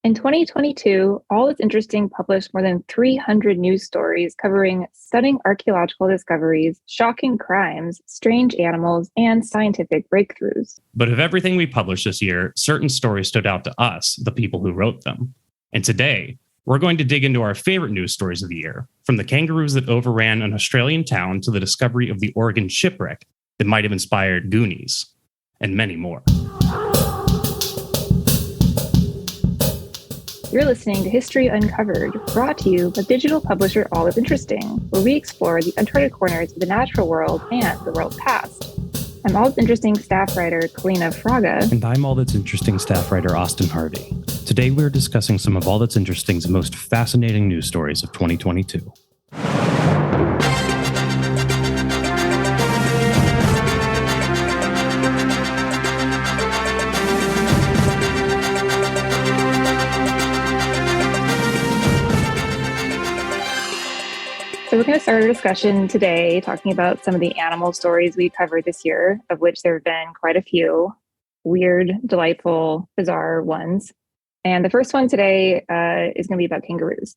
In 2022, All That's Interesting published more than 300 news stories covering stunning archaeological discoveries, shocking crimes, strange animals, and scientific breakthroughs. But of everything we published this year, certain stories stood out to us, the people who wrote them. And today, we're going to dig into our favorite news stories of the year, from the kangaroos that overran an Australian town to the discovery of the Oregon shipwreck that might have inspired Goonies, and many more. You're listening to History Uncovered, brought to you by digital publisher All That's Interesting, where we explore the uncharted corners of the natural world and the world past. I'm All That's Interesting staff writer Kalina Fraga. And I'm All That's Interesting staff writer Austin Harvey. Today we're discussing some of All That's Interesting's most fascinating news stories of 2022. So we're going to start our discussion today talking about some of the animal stories we covered this year, of which there have been quite a few weird, delightful, bizarre ones. And the first one today is going to be about kangaroos.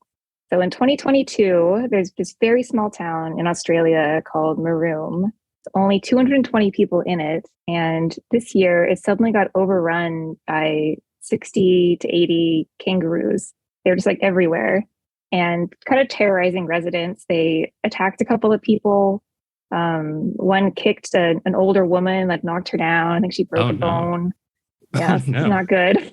So in 2022, there's this very small town in Australia called Maroom. It's only 220 people in it. And this year, it suddenly got overrun by 60 to 80 kangaroos. They were just like everywhere and kind of terrorizing residents. They attacked a couple of people. One kicked an older woman, like knocked her down. I think she broke a bone. Yeah, it's not good.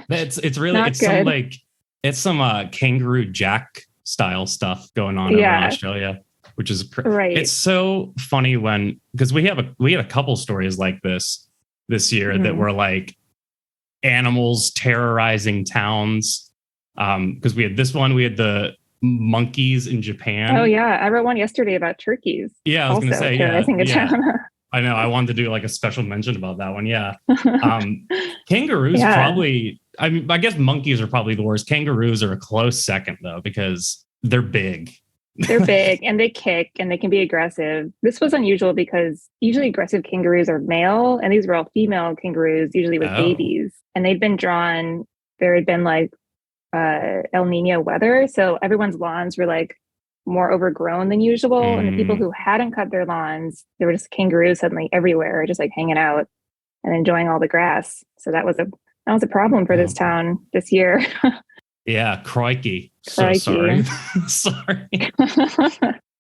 It's really not good. Some kangaroo jack style stuff going on over in Australia, which is right. It's so funny because we had a couple stories like this year that were like animals terrorizing towns. Because we had this one, we had the monkeys in Japan. Oh yeah, I wrote one yesterday about turkeys. Yeah, I was going to say, yeah. I know. I wanted to do like a special mention about that one. Yeah. Kangaroos probably, I guess monkeys are probably the worst. Kangaroos are a close second though, because they're big. They're big and they kick and they can be aggressive. This was unusual because usually aggressive kangaroos are male and these were all female kangaroos, usually with babies. And they'd been drawn, there had been like El Nino weather. So everyone's lawns were like more overgrown than usual. And the people who hadn't cut their lawns, there were just kangaroos suddenly everywhere, just like hanging out and enjoying all the grass. So that was a problem for this town this year. Yeah, crikey. So sorry. Sorry.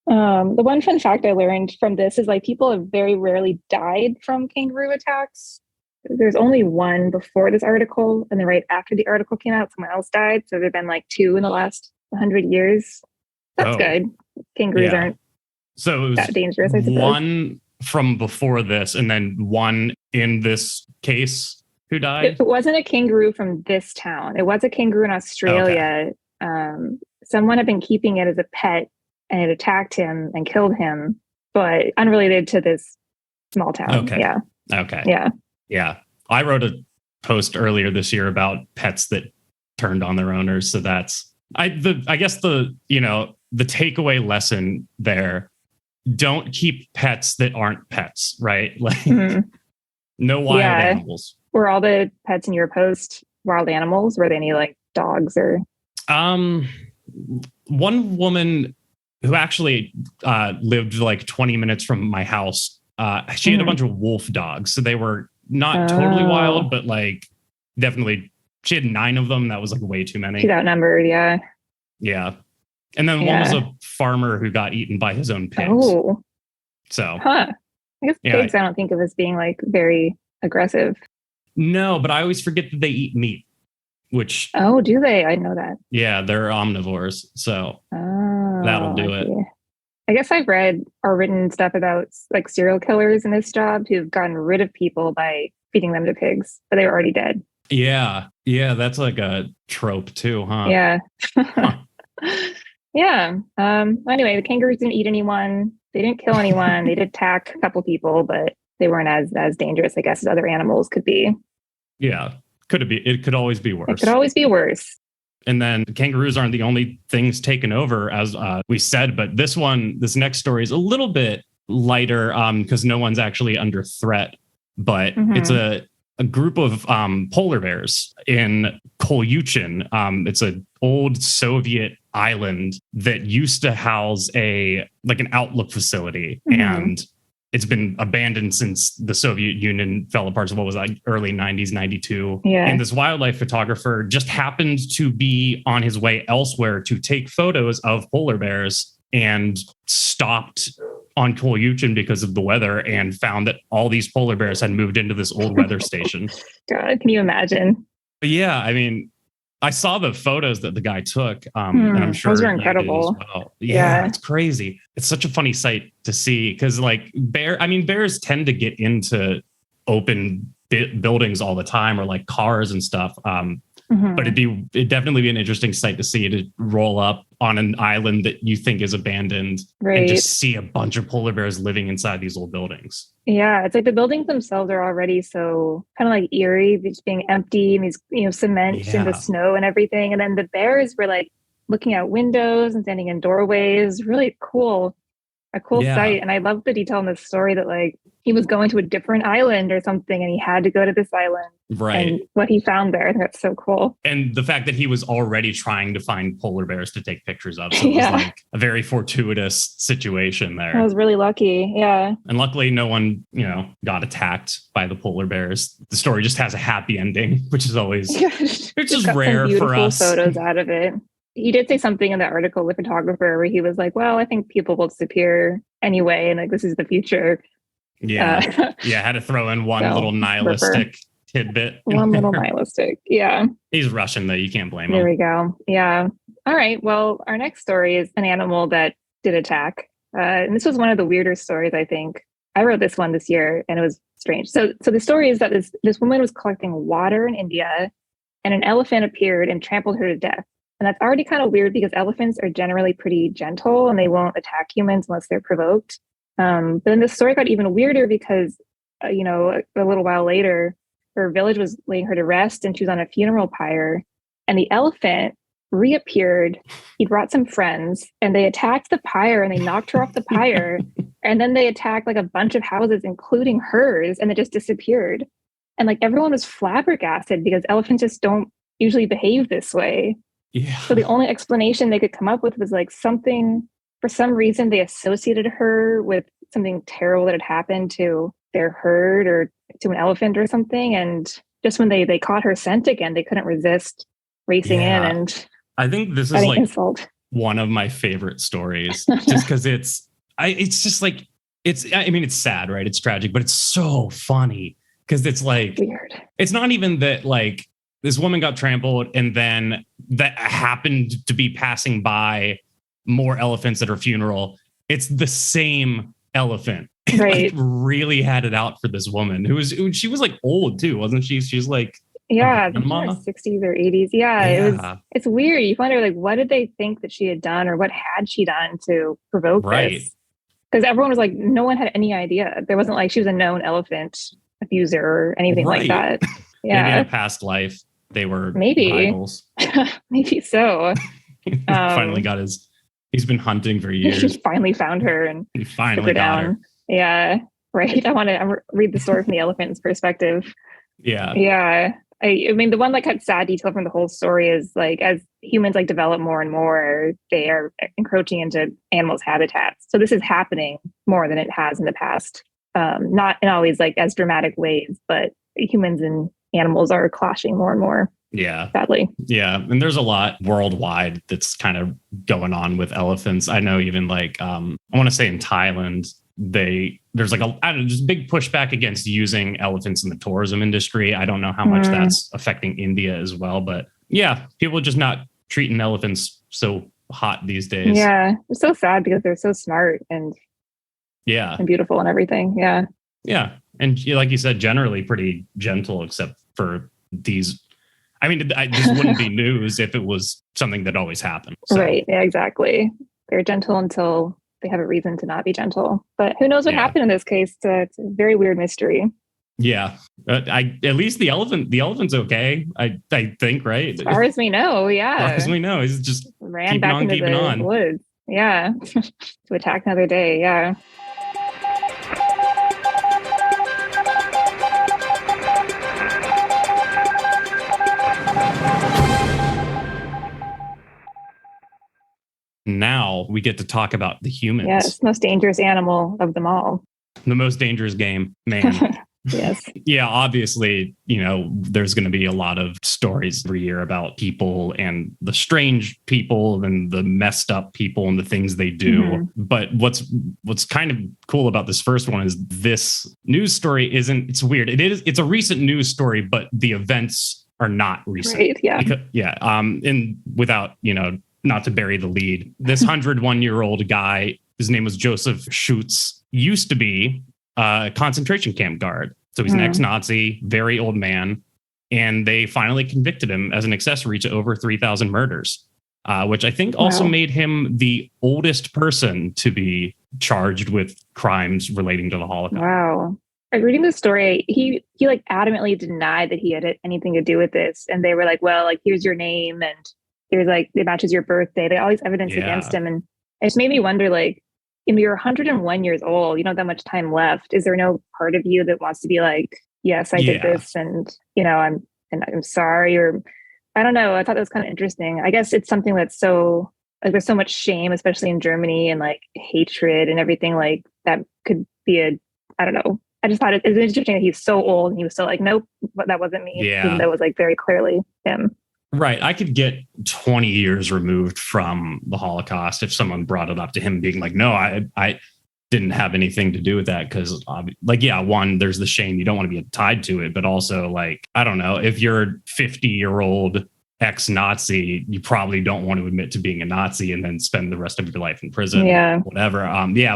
The one fun fact I learned from this is like people have very rarely died from kangaroo attacks. There's only one before this article, and then right after the article came out, someone else died. So there've been like two in the last 100 years. That's good. Kangaroos aren't so it was that dangerous, I suppose. One from before this, and then one in this case who died? It wasn't a kangaroo from this town. It was a kangaroo in Australia. Okay. Someone had been keeping it as a pet, and it attacked him and killed him, but unrelated to this small town. Okay. Yeah. Okay. Yeah. Yeah. I wrote a post earlier this year about pets that turned on their owners. So that's, I guess the takeaway lesson there, don't keep pets that aren't pets, right? Like no wild animals. Were all the pets in your post wild animals? Were they any like dogs or? One woman who actually lived like 20 minutes from my house, she had a bunch of wolf dogs. So they were not totally wild, but like definitely she had 9 of them. That was like way too many. She's outnumbered. Yeah. Yeah. And then one was a farmer who got eaten by his own pigs. Oh. So. I guess pigs I don't think of as being like very aggressive. No, but I always forget that they eat meat, which. Oh, do they? I know that. Yeah, they're omnivores. So that'll do it. I guess I've read or written stuff about like serial killers in this job who've gotten rid of people by feeding them to pigs, but they were already dead. Yeah. Yeah. That's like a trope too, huh? Yeah. Yeah. Anyway, the kangaroos didn't eat anyone. They didn't kill anyone. They did attack a couple people, but they weren't as dangerous, I guess, as other animals could be. Yeah. It could always be worse. It could always be worse. And then the kangaroos aren't the only things taken over, as we said, but this next story is a little bit lighter because no one's actually under threat, but it's a a group of polar bears in Kolyuchin. It's an old Soviet island that used to house an outlook facility, and it's been abandoned since the Soviet Union fell apart. So what was that, early 90s, 92? Yeah. And this wildlife photographer just happened to be on his way elsewhere to take photos of polar bears and stopped on Kolyuchin because of the weather and found that all these polar bears had moved into this old weather station. God, can you imagine? But yeah, I mean, I saw the photos that the guy took, and I'm sure those are incredible. Well. Yeah, it's crazy. It's such a funny sight to see because, like, bears tend to get into open buildings all the time, or like cars and stuff. But it'd definitely be an interesting sight to see, to roll up on an island that you think is abandoned and just see a bunch of polar bears living inside these old buildings. Yeah, it's like the buildings themselves are already so kind of like eerie, just being empty, and these, cement in the snow and everything. And then the bears were like looking out windows and standing in doorways. Really cool. A cool sight. And I love the detail in this story that like he was going to a different island or something and he had to go to this island. Right. And what he found there. I think that's so cool. And the fact that he was already trying to find polar bears to take pictures of. So it was like a very fortuitous situation there. I was really lucky. Yeah. And luckily no one, got attacked by the polar bears. The story just has a happy ending, which is always, which is rare for us. Photos out of it. He did say something in the article, the photographer, where he was like, well, I think people will disappear anyway. And like, this is the future. Yeah. Had to throw in one little nihilistic tidbit. One little nihilistic. Yeah. He's Russian, though. You can't blame him. There we go. Yeah. All right. Well, our next story is an animal that did attack. And this was one of the weirder stories, I think. I wrote this one this year and it was strange. So the story is that this woman was collecting water in India and an elephant appeared and trampled her to death. And that's already kind of weird because elephants are generally pretty gentle and they won't attack humans unless they're provoked. But then the story got even weirder because, a little while later, her village was laying her to rest and she was on a funeral pyre. And the elephant reappeared. He brought some friends and they attacked the pyre and they knocked her off the pyre. And then they attacked like a bunch of houses, including hers, and it just disappeared. And like everyone was flabbergasted because elephants just don't usually behave this way. Yeah. So the only explanation they could come up with was like something, for some reason, they associated her with something terrible that had happened to their herd or to an elephant or something. And just when they caught her scent again, they couldn't resist racing in. And I think this is like one of my favorite stories just because it's sad, right? It's tragic, but it's so funny because it's like, weird. It's not even that like, this woman got trampled and then that happened to be passing by more elephants at her funeral. It's the same elephant. Right. Like, really had it out for this woman she was like old too, wasn't she? She's like, in her 60s or 80s. Yeah. It's weird. You wonder like, what did they think that she had done or what had she done to provoke this? Because everyone was like, no one had any idea. There wasn't like she was a known elephant abuser or anything like that. Yeah. Maybe in a past life. They were rivals. Maybe so. Finally got he's been hunting for years. He finally found her and he finally got her. Yeah, right. I want to read the story from the elephant's perspective. Yeah. Yeah. I mean, the one like had sad detail from the whole story is like, as humans like develop more and more, they are encroaching into animals' habitats. So this is happening more than it has in the past. Not in always like as dramatic ways, but humans and animals are clashing more and more. Yeah. Sadly. Yeah. And there's a lot worldwide that's kind of going on with elephants. I know even like, I want to say in Thailand, there's like just big pushback against using elephants in the tourism industry. I don't know how much that's affecting India as well, but yeah, people are just not treating elephants so hot these days. Yeah. It's so sad because they're so smart and beautiful and everything. Yeah. Yeah. And like you said, generally pretty gentle, except for these. I mean, this wouldn't be news if it was something that always happened. So. Right. Yeah, exactly. They're gentle until they have a reason to not be gentle. But who knows what happened in this case? It's a very weird mystery. Yeah. At least the elephant's okay. I think, right? As far as we know, yeah. As far as we know, he's just ran back into the woods. Yeah. To attack another day. Yeah. now we get to talk about the humans. Yes, most dangerous animal of them all. The most dangerous game, man. Yes. Yeah, obviously, there's going to be a lot of stories every year about people and the strange people and the messed up people and the things they do. Mm-hmm. But what's kind of cool about this first one is this news story it's weird. It's a recent news story, but the events are not recent. Right, yeah. And without, not to bury the lead, this 101-year-old guy, his name was Joseph Schutz, used to be a concentration camp guard. So he's an ex-Nazi, very old man. And they finally convicted him as an accessory to over 3,000 murders, which I think also made him the oldest person to be charged with crimes relating to the Holocaust. Wow. Like reading the story, he like adamantly denied that he had anything to do with this. And they were like, well, like, here's your name and here's like, it matches your birthday. They had all these evidence against him. And it just made me wonder, like, if you're 101 years old, you don't have that much time left. Is there no part of you that wants to be like, yes, I did this, and I'm sorry, or I don't know. I thought that was kind of interesting. I guess it's something that's so like there's so much shame, especially in Germany, and like hatred and everything like that could be I don't know. I just thought it was interesting that he's so old and he was still like, nope, that wasn't me. Yeah. Even though it was like very clearly him. Right. I could get 20 years removed from the Holocaust if someone brought it up to him being like, no, I didn't have anything to do with that. Because one, there's the shame. You don't want to be tied to it. But also, like, I don't know, if you're a 50-year-old ex-Nazi, you probably don't want to admit to being a Nazi and then spend the rest of your life in prison. Yeah. Whatever.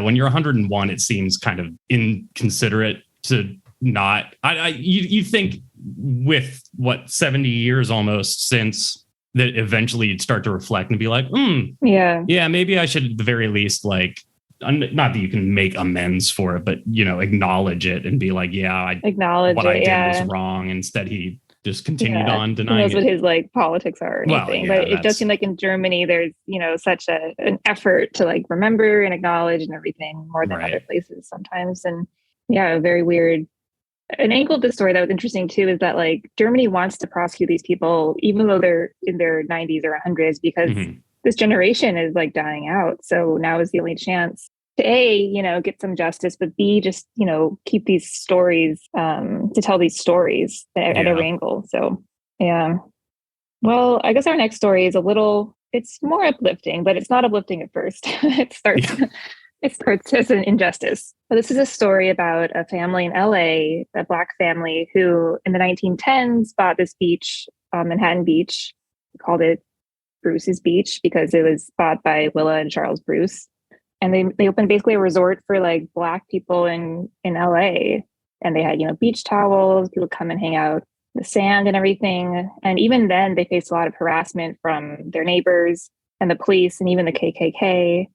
When you're 101, it seems kind of inconsiderate to not. You think with 70 years almost since that eventually you'd start to reflect and be like, maybe I should at the very least, like, not that you can make amends for it, but acknowledge it and be like, I acknowledge what I did was wrong. Instead, he just continued on denying. Who knows what his like politics are or anything? But it does seem like in Germany there's such an effort to like remember and acknowledge and everything more than other places sometimes. And very weird. An angle of the story that was interesting too is that like Germany wants to prosecute these people even though they're in their 90s or 100s because this generation is like dying out. So now is the only chance to A, get some justice, but B, just, keep these stories, to tell these stories at every angle. So, yeah. Well, I guess our next story is it's more uplifting, but it's not uplifting at first. It starts as an injustice. So this is a story about a family in LA, a Black family who in the 1910s bought this beach on Manhattan Beach. We called it Bruce's Beach because it was bought by Willa and Charles Bruce. And they opened basically a resort for like Black people in LA. And they had, beach towels, people come and hang out in the sand and everything. And even then they faced a lot of harassment from their neighbors and the police and even the KKK.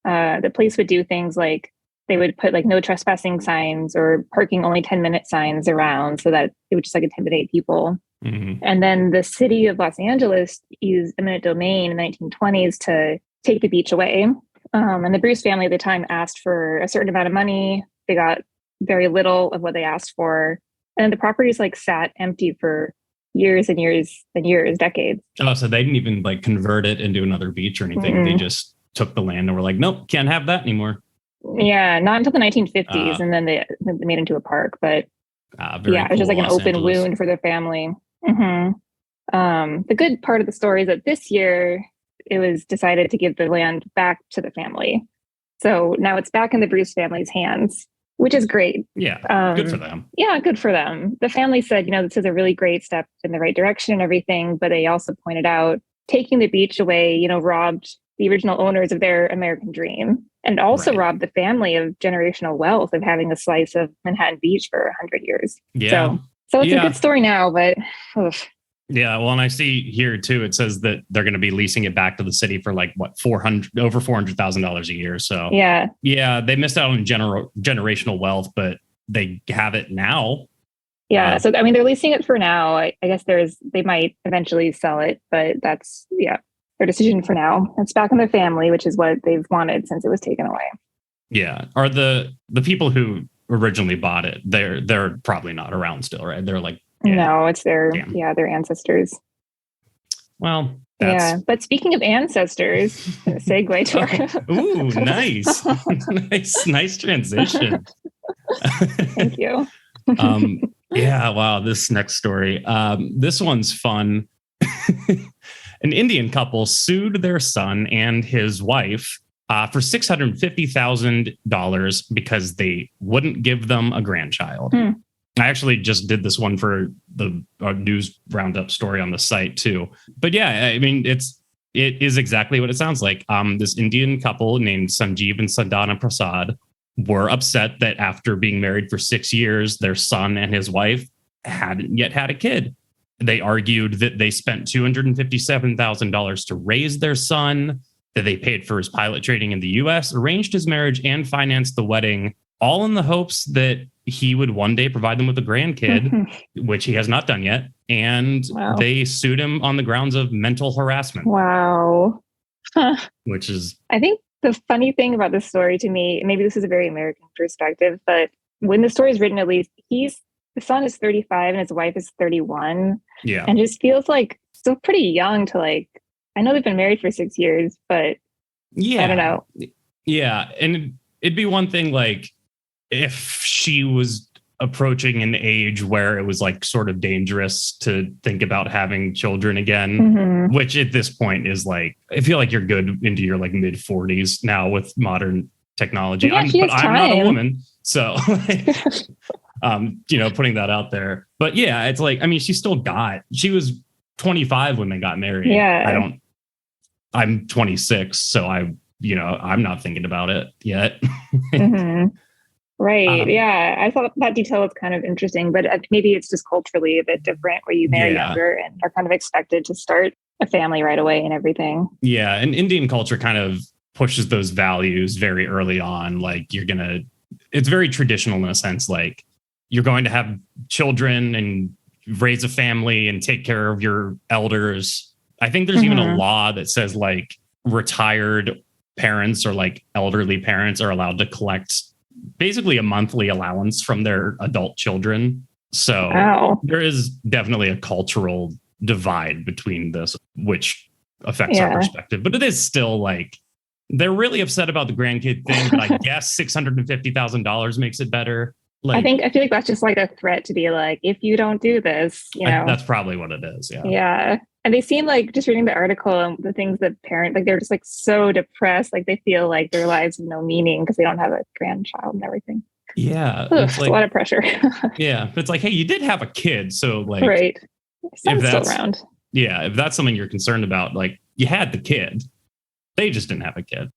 The police would do things like they would put like no trespassing signs or parking only 10-minute signs around so that it would just like intimidate people. And then the city of Los Angeles used eminent domain in the 1920s to take the beach away. And the Bruce family at the time asked for a certain amount of money. They got very little of what they asked for. And the properties like sat empty for years and years and years, decades. Oh, so they didn't even like convert it into another beach or anything. They just took the land and were like, nope, can't have that anymore. Yeah, not until the 1950s. And then they made it into a park. But it was just like an open wound for their family. The good part of the story is that this year it was decided to give the land back to the family. So now it's back in the Bruce family's hands, which is great. Yeah, good for them. Yeah, good for them. The family said, this is a really great step in the right direction and everything. But they also pointed out taking the beach away, robbed the original owners of their American dream and also robbed the family of generational wealth of having a slice of Manhattan Beach for 100 years. Yeah. So it's a good story now, but oof. Yeah, well, and I see here too, it says that they're going to be leasing it back to the city for like over $400,000 a year. So yeah, they missed out on generational wealth, but they have it now. Yeah, so I mean, they're leasing it for now. I guess they might eventually sell it, but that's their decision for now. It's back in their family, which is what they've wanted since it was taken away. Yeah, are the people who originally bought it? They're probably not around still, right? They're like. No, it's their ancestors. Well, that's But speaking of ancestors, segue to our ooh, nice. nice transition. Thank you. Yeah, wow, this next story. This one's fun. An Indian couple sued their son and his wife for $650,000 because they wouldn't give them a grandchild. I actually just did this one for the news roundup story on the site too. But yeah, I mean, it is exactly what it sounds like. This Indian couple named Sanjeev and Sadhana Prasad were upset that after being married for 6 years, their son and his wife hadn't yet had a kid. They argued that they spent $257,000 to raise their son, that they paid for his pilot training in the US, arranged his marriage, and financed the wedding, all in the hopes that he would one day provide them with a grandkid, which he has not done yet. And they sued him on the grounds of mental harassment. Wow. Huh. Which is... I think the funny thing about this story to me, maybe this is a very American perspective, but when the story is written, at least, the son is 35 and his wife is 31. Yeah. And just feels like still pretty young to I know they've been married for 6 years, but I don't know. Yeah. And it'd be one thing if she was approaching an age where it was sort of dangerous to think about having children again, which at this point is I feel like you're good into your mid 40s now with modern technology. Yeah, I'm not a woman. So, putting that out there. But yeah, it's she was 25 when they got married. Yeah. I'm 26. So I'm not thinking about it yet. Right. Yeah. I thought that detail was kind of interesting, but maybe it's just culturally a bit different where you marry younger and are kind of expected to start a family right away and everything. Yeah. And Indian culture kind of pushes those values very early on. It's very traditional in a sense, you're going to have children and raise a family and take care of your elders. I think there's even a law that says retired parents or elderly parents are allowed to collect basically a monthly allowance from their adult children. So there is definitely a cultural divide between this, which affects our perspective. But it is still they're really upset about the grandkid thing, but I guess $650,000 makes it better. I feel like that's just a threat to be if you don't do this, that's probably what it is. Yeah. Yeah. And they seem just reading the article and the things that they're just so depressed. They feel their lives have no meaning because they don't have a grandchild and everything. Yeah. It's a lot of pressure. Yeah. But it's hey, you did have a kid. So right. If that's still around. Yeah. If that's something you're concerned about, you had the kid. They just didn't have a kid.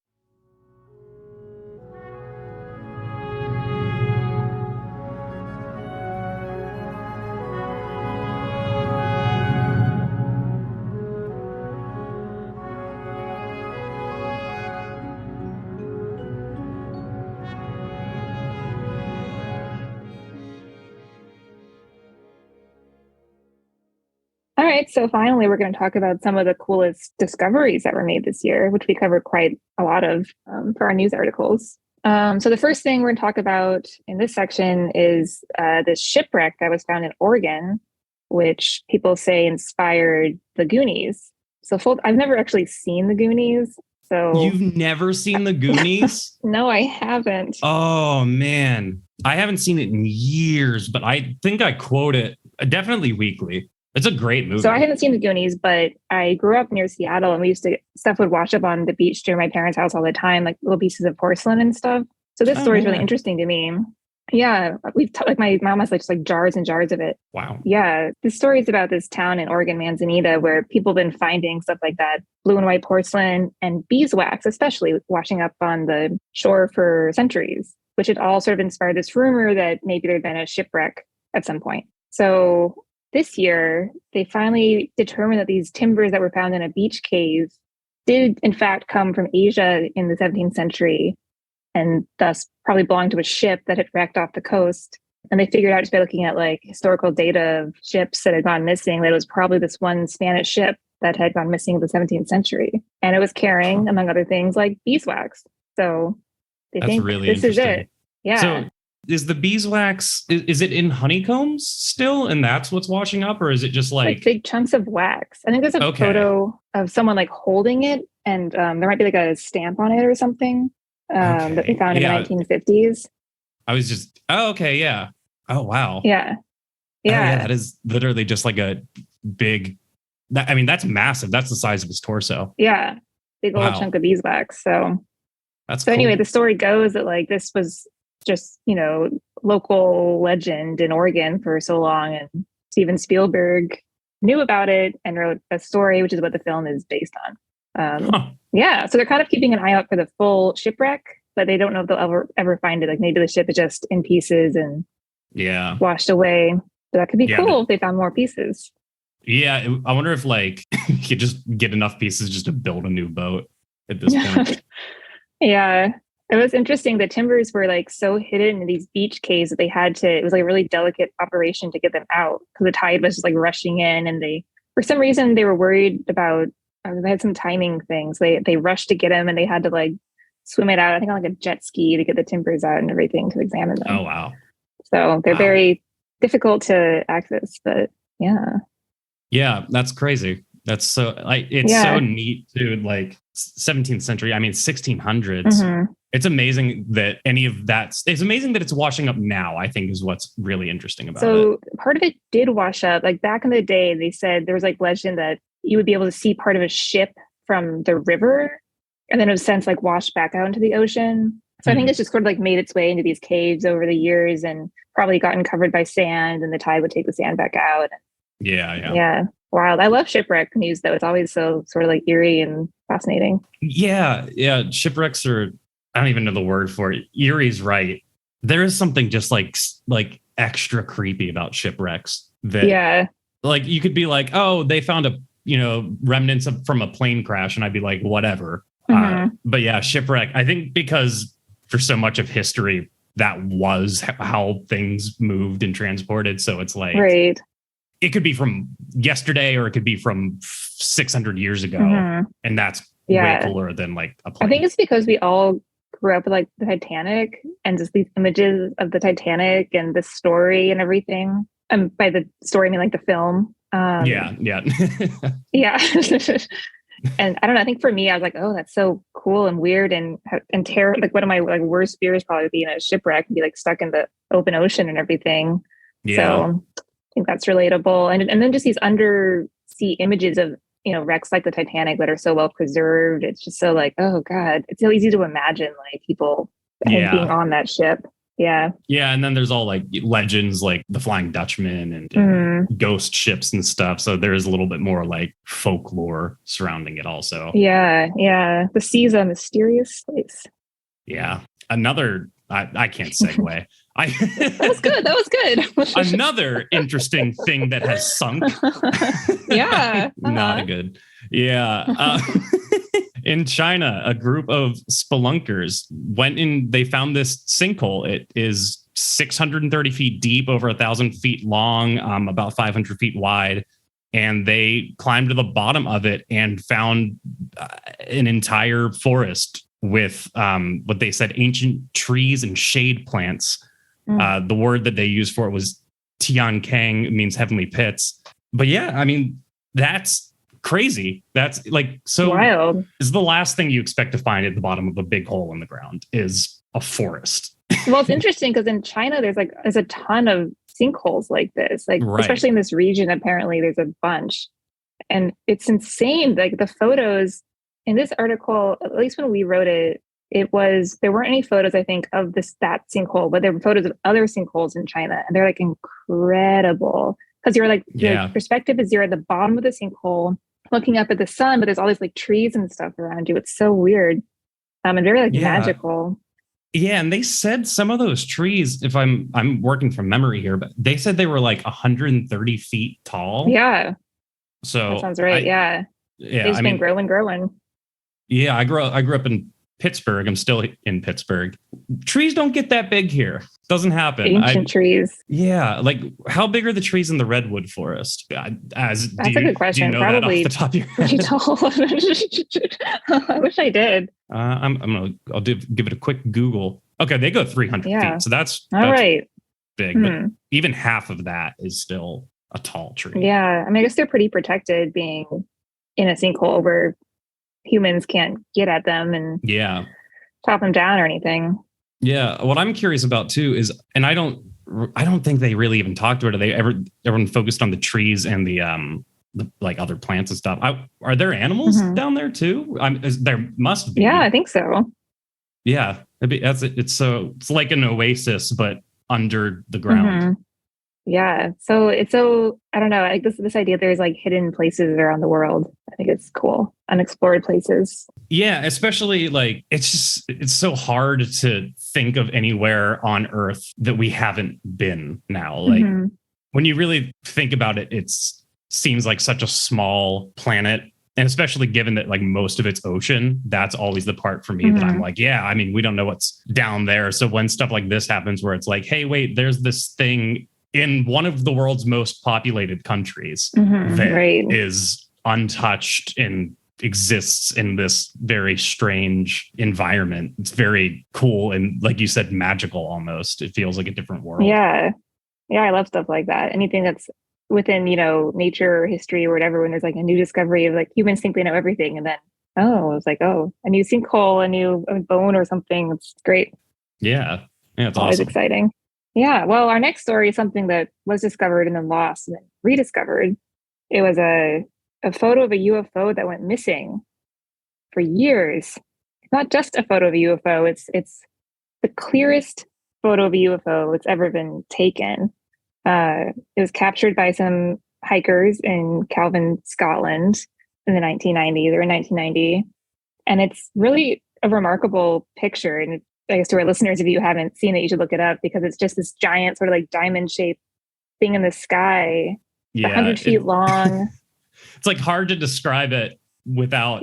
All right, so finally, we're going to talk about some of the coolest discoveries that were made this year, which we covered quite a lot of for our news articles. So the first thing we're going to talk about in this section is this shipwreck that was found in Oregon, which people say inspired the Goonies. So I've never actually seen the Goonies. So you've never seen the Goonies? No, I haven't. Oh, man. I haven't seen it in years, but I think I quote it definitely weekly. It's a great movie. So I haven't seen the Goonies, but I grew up near Seattle and Stuff would wash up on the beach near my parents' house all the time, little pieces of porcelain and stuff. So this story is really interesting to me. Yeah, we've my mom has just jars and jars of it. Wow. Yeah, this story is about this town in Oregon, Manzanita, where people have been finding stuff like that, blue and white porcelain and beeswax, especially washing up on the shore for centuries, which had all sort of inspired this rumor that maybe there'd been a shipwreck at some point. So this year, they finally determined that these timbers that were found in a beach cave did, in fact, come from Asia in the 17th century and thus probably belonged to a ship that had wrecked off the coast. And they figured out just by looking at historical data of ships that had gone missing that it was probably this one Spanish ship that had gone missing in the 17th century. And it was carrying, among other things, beeswax. So they think really this is it. Yeah. So is the beeswax, is it in honeycombs still? And that's what's washing up? Or is it just like big chunks of wax? I think there's a photo of someone like holding it, and there might be like a stamp on it or something that they found in the 1950s. I was just, okay. Yeah. Oh, wow. Yeah. Yeah. That is literally just like a big, that's massive. That's the size of his torso. Yeah. Big old chunk of beeswax. So cool. Anyway, the story goes that like this was just, local legend in Oregon for so long. And Steven Spielberg knew about it and wrote a story, which is what the film is based on. Yeah. So they're kind of keeping an eye out for the full shipwreck, but they don't know if they'll ever find it. Like maybe the ship is just in pieces and washed away. So that could be cool if they found more pieces. Yeah. I wonder if like you could just get enough pieces just to build a new boat at this point. Yeah. It was interesting. The timbers were like so hidden in these beach caves that it was like a really delicate operation to get them out because the tide was just like rushing in, and for some reason they were worried about, they had some timing things. They rushed to get them and they had to like swim it out, I think on like a jet ski to get the timbers out and everything to examine them. Oh, wow. So they're very difficult to access, but yeah. Yeah, that's crazy. That's so so neat, dude. Like 17th century, 1600s. Mm-hmm. It's amazing that it's amazing that it's washing up now, I think is what's really interesting about it. So part of it did wash up. Like back in the day, they said there was like legend that you would be able to see part of a ship from the river, and then it was since like washed back out into the ocean. So I think it's just sort of like made its way into these caves over the years and probably gotten covered by sand, and the tide would take the sand back out. Yeah. Wild. I love shipwreck news though. It's always so sort of like eerie and fascinating. Yeah. Shipwrecks are, I don't even know the word for it. Eerie's right. There is something just like extra creepy about shipwrecks that like you could be like, oh, they found remnants from a plane crash, and I'd be like, whatever. Mm-hmm. But yeah, shipwreck, I think because for so much of history, that was how things moved and transported. So it's like, right. It could be from yesterday or it could be from 600 years ago. Mm-hmm. And that's way cooler than like a plane. I think it's because we all grew up with like the Titanic and just these images of the Titanic and the story and everything. By the story, I mean like the film. Yeah. And I don't know, I think for me, I was like, oh, that's so cool and weird and terror. Like one of my like worst fears probably would be in a shipwreck and be like stuck in the open ocean and everything. Yeah. So I think that's relatable. And then just these undersea images of, wrecks like the Titanic that are so well preserved. It's just so like, oh God, it's so easy to imagine like people being on that ship. Yeah. Yeah. And then there's all like legends like the Flying Dutchman and ghost ships and stuff. So there is a little bit more like folklore surrounding it also. Yeah. Yeah. The sea's a mysterious place. Yeah. Another, I can't segue. That was good. Another interesting thing that has sunk. Yeah. Not good. Yeah. In China, a group of spelunkers went in, they found this sinkhole. It is 630 feet deep, over 1,000 feet long, about 500 feet wide. And they climbed to the bottom of it and found an entire forest with what they said, ancient trees and shade plants. The word that they used for it was Tian Kang, means heavenly pits. But yeah, that's crazy. That's like so wild. Is the last thing you expect to find at the bottom of a big hole in the ground is a forest. Well, it's interesting because in China there's a ton of sinkholes like this, like right. Especially in this region. Apparently, there's a bunch, and it's insane. Like the photos in this article, at least when we wrote it, there weren't any photos, I think, of that sinkhole, but there were photos of other sinkholes in China, and they're like incredible because you're like the perspective is you're at the bottom of the sinkhole looking up at the sun, but there's all these like trees and stuff around you. It's so weird, and very like magical. Yeah, and they said some of those trees, if I'm working from memory here, but they said they were like 130 feet tall. Yeah, so that sounds right. Yeah, they've been growing. Yeah, I grew up in Pittsburgh. I'm still in Pittsburgh. Trees don't get that big here. Doesn't happen. Ancient trees. Yeah. Like how big are the trees in the redwood forest? That's a good question. Do you know Probably that off the top of your head? I wish I did. I'll give it a quick Google. Okay, they go 300 Yeah. feet. So that's All right. big. But even half of that is still a tall tree. Yeah. I mean, I guess they're pretty protected being in a sinkhole where humans can't get at them and chop them down or anything. Yeah. What I'm curious about too is, and I don't think they really even talked about it. Everyone focused on the trees and the like other plants and stuff. Are there animals down there too? There must be. Yeah, I think so. Yeah, it's like an oasis, but under the ground. Yeah. So I don't know. Like this idea there's like hidden places around the world. I think it's cool. Unexplored places. Yeah, especially like it's so hard to think of anywhere on Earth that we haven't been now. Like when you really think about it, it seems like such a small planet. And especially given that like most of it's ocean, that's always the part for me that I'm like, yeah, I mean, we don't know what's down there. So when stuff like this happens where it's like, hey, wait, there's this thing in one of the world's most populated countries that is untouched and exists in this very strange environment. It's very cool. And like you said, magical almost. It feels like a different world. Yeah. Yeah. I love stuff like that. Anything that's within, nature or history or whatever, when there's like a new discovery of like humans think they know everything. And then, it's like, a new sinkhole, a new bone or something. It's great. Yeah. Yeah. It's always awesome. Exciting. Yeah. Well, our next story is something that was discovered and then lost and then rediscovered. It was a photo of a UFO that went missing for years. It's not just a photo of a UFO. It's the clearest photo of a UFO that's ever been taken. It was captured by some hikers in Calvin, Scotland in the 1990s or in 1990. And it's really a remarkable picture. And I guess to our listeners, if you haven't seen it, you should look it up because it's just this giant sort of like diamond shaped thing in the sky. It's 100 feet long. It's like hard to describe it without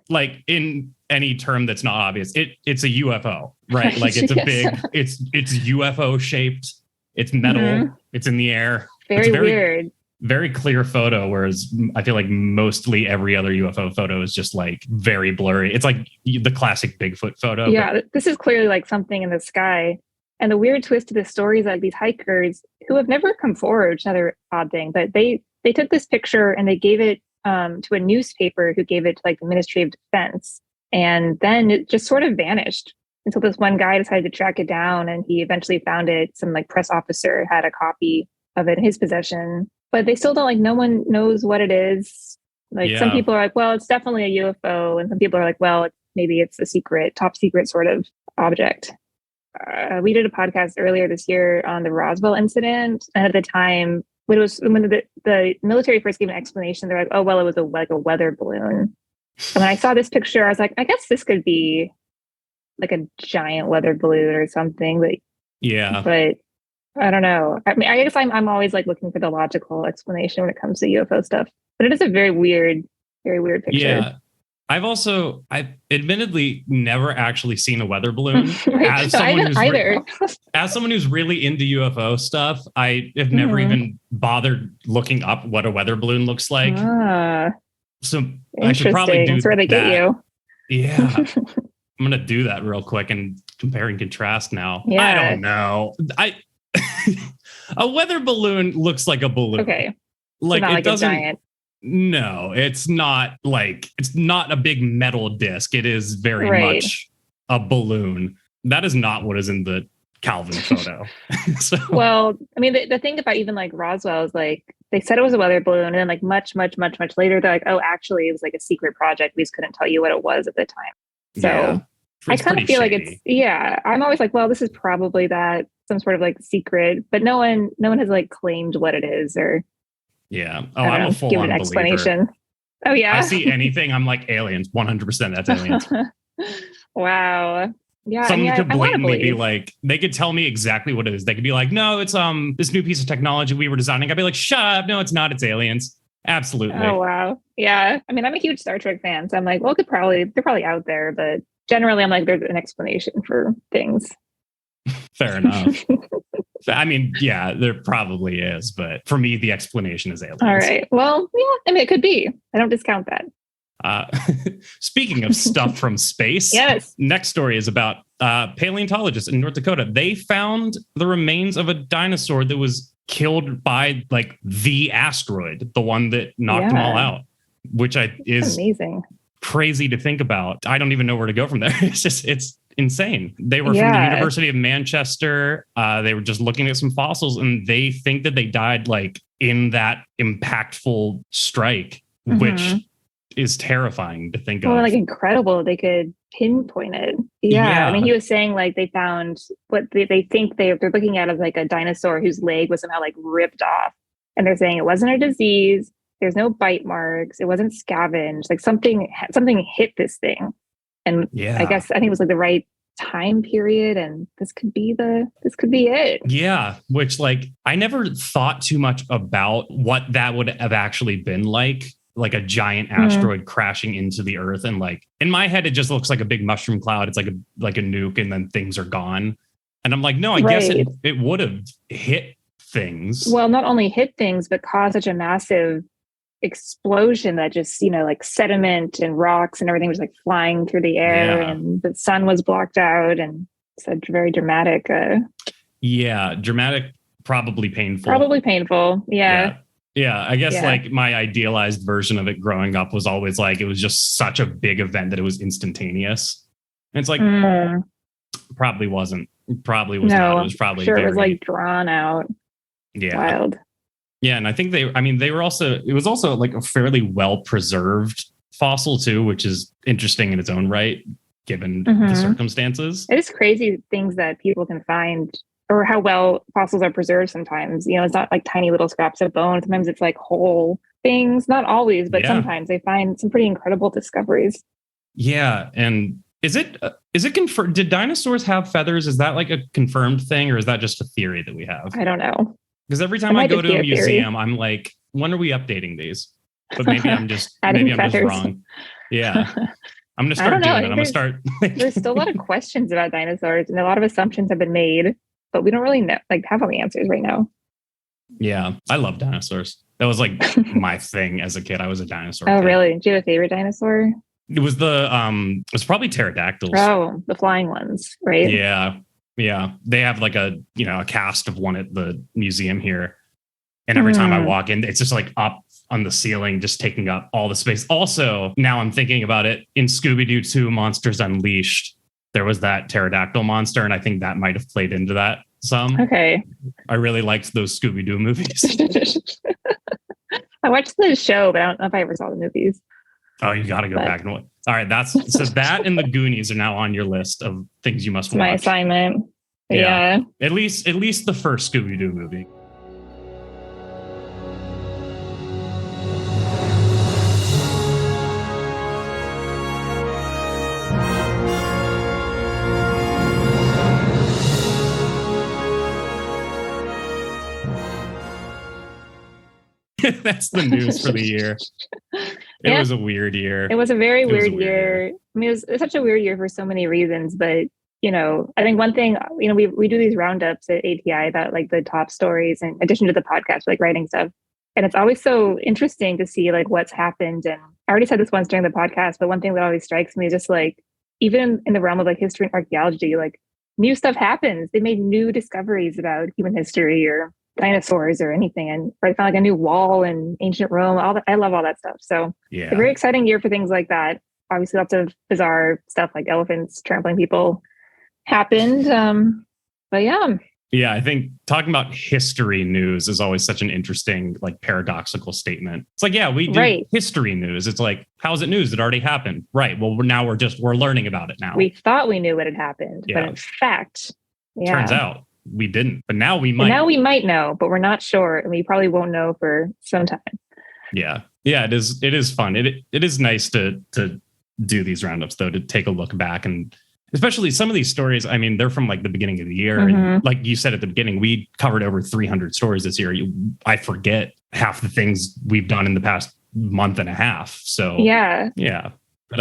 like in any term that's not obvious. It's a UFO, right? Like it's a big, it's UFO shaped. It's metal. It's in the air. Very weird. Very clear photo, whereas I feel like mostly every other UFO photo is just like very blurry. It's like the classic Bigfoot photo. Yeah, this is clearly like something in the sky. And the weird twist to the story is that these hikers who have never come forward, which is another odd thing, but they took this picture and they gave it to a newspaper who gave it to like the Ministry of Defense. And then it just sort of vanished until this one guy decided to track it down, and he eventually found it. Some like press officer had a copy of it in his possession, but they still don't, like, no one knows what it is. Like some people are like, well, it's definitely a UFO. And some people are like, well, maybe it's a top secret sort of object. We did a podcast earlier this year on the Roswell incident. And at the time, when the military first gave an explanation, they're like, oh, well, it was like a weather balloon. And when I saw this picture, I was like, I guess this could be like a giant weather balloon or something. But I don't know. I mean, I guess I'm always like looking for the logical explanation when it comes to UFO stuff. But it is a very weird picture. Yeah. I've admittedly never actually seen a weather balloon. As someone who's really into UFO stuff, I have never even bothered looking up what a weather balloon looks like. So I should probably do That's where they get you. Yeah. I'm going to do that real quick and compare and contrast now. Yeah. I don't know. A weather balloon looks like a balloon. Okay. Like not it like doesn't. A giant. No, it's not a big metal disc. It is very much a balloon. That is not what is in the Calvin photo. Well, I mean, the thing about even like Roswell is like they said it was a weather balloon, and then like much later, they're like, oh, actually, it was like a secret project. We just couldn't tell you what it was at the time. So I kind of feel like I'm always like, well, this is probably that, some sort of like secret, but no one has like claimed what it is or. Yeah. Oh, I'm a full on explanation. Oh yeah. I see anything, I'm like aliens. 100%. That's aliens. Wow. Yeah. Someone could blatantly be like, they could tell me exactly what it is. They could be like, no, it's this new piece of technology we were designing. I'd be like, shut up. No, it's not. It's aliens. Absolutely. Oh wow. Yeah. I mean, I'm a huge Star Trek fan, so I'm like, well, they're probably out there, but generally I'm like, there's an explanation for things. Fair enough. I mean, yeah, there probably is, but for me, the explanation is aliens. All right. Well, yeah, I mean, it could be. I don't discount that. Uh, speaking of stuff from space, Yes. next story is about paleontologists in North Dakota. They found the remains of a dinosaur that was killed by like the asteroid, the one that knocked them all out, which is amazing, crazy to think about. I don't even know where to go from there. It's insane. They were from the University of Manchester. They were just looking at some fossils, and they think that they died like in that impactful strike, which is terrifying to think of. Like incredible. They could pinpoint it. Yeah. I mean, he was saying like they found what they think they're looking at as like a dinosaur whose leg was somehow like ripped off. And they're saying it wasn't a disease. There's no bite marks. It wasn't scavenged. Like something hit this thing. And I think it was like the right time period, and this could be it. Yeah, which like I never thought too much about what that would have actually been like a giant asteroid crashing into the earth, and like in my head it just looks like a big mushroom cloud. It's like a nuke, and then things are gone. And I'm like, no, I guess it would have hit things. Well, not only hit things, but caused such a massive explosion that just, like sediment and rocks and everything was like flying through the air, and the sun was blocked out, and it's a very dramatic. Dramatic, probably painful. Yeah, I guess like my idealized version of it growing up was always like it was just such a big event that it was instantaneous. And it's like probably wasn't. Probably was not. It was probably it was like drawn out. Yeah. Wild. Yeah, and I think it was also like a fairly well preserved fossil too, which is interesting in its own right, given the circumstances. It is crazy things that people can find, or how well fossils are preserved sometimes. It's not like tiny little scraps of bone. Sometimes it's like whole things. Not always, but sometimes they find some pretty incredible discoveries. Yeah, and is it confirmed? Did dinosaurs have feathers? Is that like a confirmed thing, or is that just a theory that we have? I don't know. Because every time I go to a museum, I'm like, when are we updating these? But maybe I'm just wrong. Yeah. I'm gonna start doing it. I'm gonna start. There's still a lot of questions about dinosaurs, and a lot of assumptions have been made, but we don't really know, have all the answers right now. Yeah, I love dinosaurs. That was like my thing as a kid. I was a dinosaur. Oh, really? Do you have a favorite dinosaur? It was it was probably pterodactyls. Oh, the flying ones, right? Yeah. Yeah. They have like a cast of one at the museum here. And every time I walk in, it's just like up on the ceiling, just taking up all the space. Also, now I'm thinking about it, in Scooby-Doo 2 Monsters Unleashed, there was that pterodactyl monster. And I think that might have played into that some. Okay. I really liked those Scooby-Doo movies. I watched the show, but I don't know if I ever saw the movies. Oh, you got to go back and watch. All right, so that and the Goonies are now on your list of things you must watch. My assignment. Yeah. At least the first Scooby-Doo movie. That's the news for the year. It was a weird year. It was a very weird year. I mean, it was such a weird year for so many reasons, but I think one thing, we do these roundups at ATI about like the top stories in addition to the podcast, like writing stuff. And it's always so interesting to see like what's happened. And I already said this once during the podcast, but one thing that always strikes me is just like, even in the realm of like history and archaeology, like new stuff happens. They made new discoveries about human history or dinosaurs or anything. And I found like a new wall in ancient Rome. I love all that stuff. So it's a very exciting year for things like that. Obviously lots of bizarre stuff like elephants trampling people happened. But yeah, I think talking about history news is always such an interesting, like, paradoxical statement. It's like, yeah, we do history news. It's like, how is it news? It already happened. Right. Well, now we're learning about it now. We thought we knew what had happened, but in fact, turns out we didn't. But now we might. Now we might know, but we're not sure, and we probably won't know for some time. Yeah. It is fun. It is nice to do these roundups, though, to take a look back, and especially some of these stories. I mean, they're from like the beginning of the year. Mm-hmm. And like you said at the beginning, we covered over 300 stories this year. I forget half the things we've done in the past month and a half. So yeah. But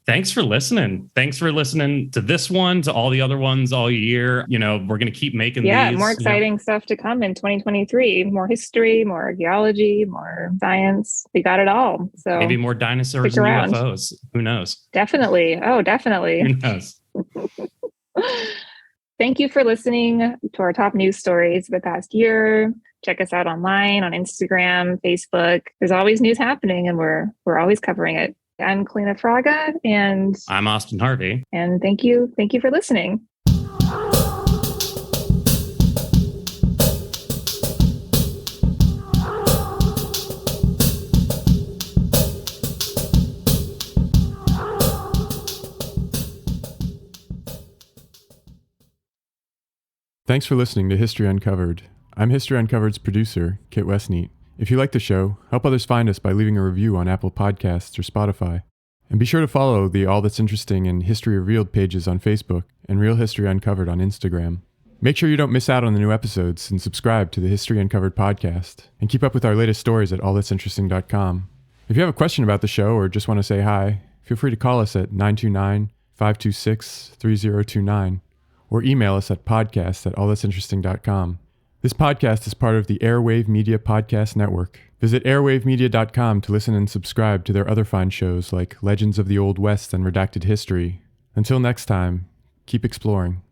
Thanks for listening. Thanks for listening to this one, to all the other ones all year. You know, we're going to keep making these. More exciting stuff to come in 2023. More history, more archaeology, more science. We got it all. So maybe more dinosaurs and UFOs. Who knows? Definitely. Oh, definitely. Who knows? Thank you for listening to our top news stories of the past year. Check us out online on Instagram, Facebook. There's always news happening and we're always covering it. I'm Kalina Fraga and I'm Austin Harvey. And thank you for listening. Thanks for listening to History Uncovered. I'm History Uncovered's producer, Kit Westneat. If you like the show, help others find us by leaving a review on Apple Podcasts or Spotify. And be sure to follow the All That's Interesting and History Revealed pages on Facebook and Real History Uncovered on Instagram. Make sure you don't miss out on the new episodes and subscribe to the History Uncovered podcast. And keep up with our latest stories at allthat'sinteresting.com. If you have a question about the show or just want to say hi, feel free to call us at 929-526-3029 or email us at podcast@allthat'sinteresting.com. This podcast is part of the Airwave Media Podcast Network. Visit airwavemedia.com to listen and subscribe to their other fine shows like Legends of the Old West and Redacted History. Until next time, keep exploring.